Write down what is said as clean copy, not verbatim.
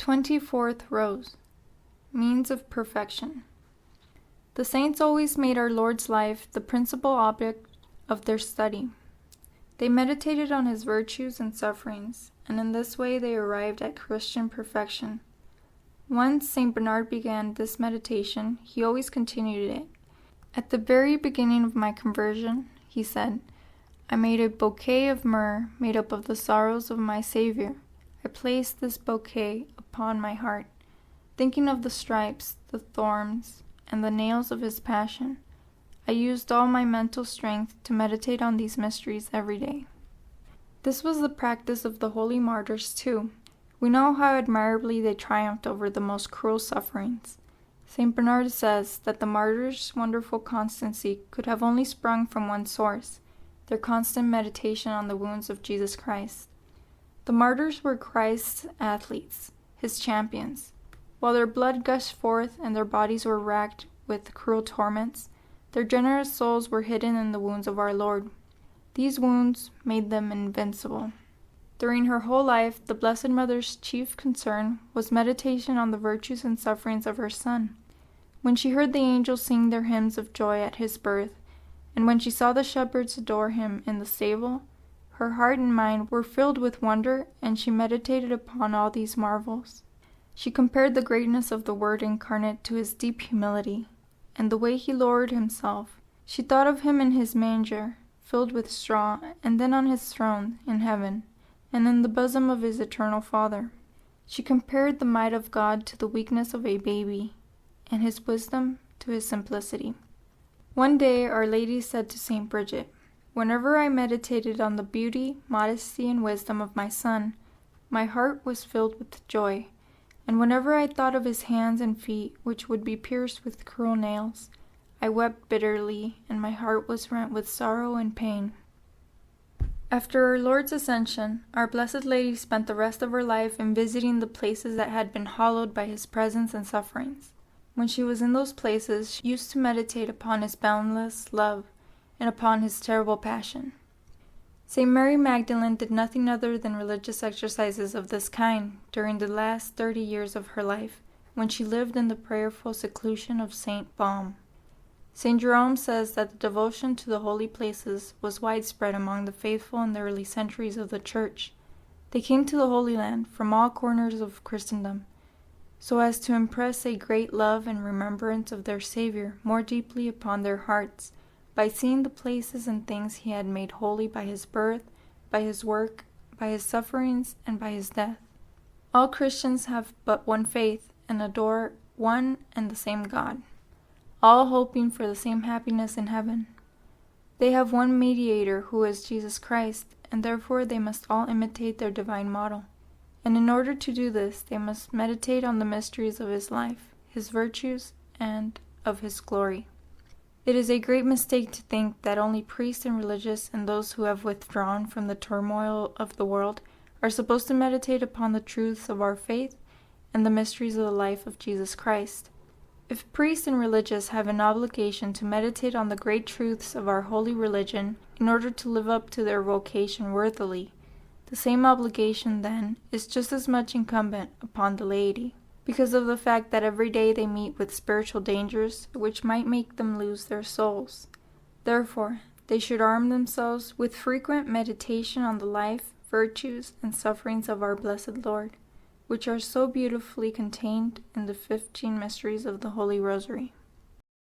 24th Rose. Means of Perfection. The saints always made our Lord's life the principal object of their study. They meditated on his virtues and sufferings, and in this way they arrived at Christian perfection. Once St. Bernard began this meditation, he always continued it. At the very beginning of my conversion, he said, I made a bouquet of myrrh made up of the sorrows of my Savior. I placed this bouquet upon my heart, thinking of the stripes, the thorns, and the nails of his passion. I used all my mental strength to meditate on these mysteries every day. This was the practice of the holy martyrs too. We know how admirably they triumphed over the most cruel sufferings. St. Bernard says that the martyrs' wonderful constancy could have only sprung from one source, their constant meditation on the wounds of Jesus Christ. The martyrs were Christ's athletes, his champions. While their blood gushed forth and their bodies were racked with cruel torments, their generous souls were hidden in the wounds of our Lord. These wounds made them invincible. During her whole life, the Blessed Mother's chief concern was meditation on the virtues and sufferings of her Son. When she heard the angels sing their hymns of joy at his birth, and when she saw the shepherds adore him in the stable, her heart and mind were filled with wonder, and she meditated upon all these marvels. She compared the greatness of the Word incarnate to his deep humility, and the way he lowered himself. She thought of him in his manger, filled with straw, and then on his throne in heaven, and in the bosom of his eternal Father. She compared the might of God to the weakness of a baby, and his wisdom to his simplicity. One day Our Lady said to St. Bridget, Whenever I meditated on the beauty, modesty, and wisdom of my Son, my heart was filled with joy, and whenever I thought of his hands and feet, which would be pierced with cruel nails, I wept bitterly, and my heart was rent with sorrow and pain. After our Lord's Ascension, Our Blessed Lady spent the rest of her life in visiting the places that had been hallowed by his presence and sufferings. When she was in those places, she used to meditate upon his boundless love and upon his terrible passion. St. Mary Magdalene did nothing other than religious exercises of this kind during the last 30 years of her life, when she lived in the prayerful seclusion of St. Baume. St. Jerome says that the devotion to the holy places was widespread among the faithful in the early centuries of the Church. They came to the Holy Land from all corners of Christendom, so as to impress a great love and remembrance of their Savior more deeply upon their hearts, by seeing the places and things he had made holy by his birth, by his work, by his sufferings, and by his death. All Christians have but one faith, and adore one and the same God, all hoping for the same happiness in heaven. They have one mediator, who is Jesus Christ, and therefore they must all imitate their divine model. And in order to do this, they must meditate on the mysteries of his life, his virtues, and of his glory. It is a great mistake to think that only priests and religious and those who have withdrawn from the turmoil of the world are supposed to meditate upon the truths of our faith and the mysteries of the life of Jesus Christ. If priests and religious have an obligation to meditate on the great truths of our holy religion in order to live up to their vocation worthily, the same obligation, then, is just as much incumbent upon the laity, because of the fact that every day they meet with spiritual dangers which might make them lose their souls. Therefore, they should arm themselves with frequent meditation on the life, virtues, and sufferings of our blessed Lord, which are so beautifully contained in the 15 mysteries of the Holy Rosary.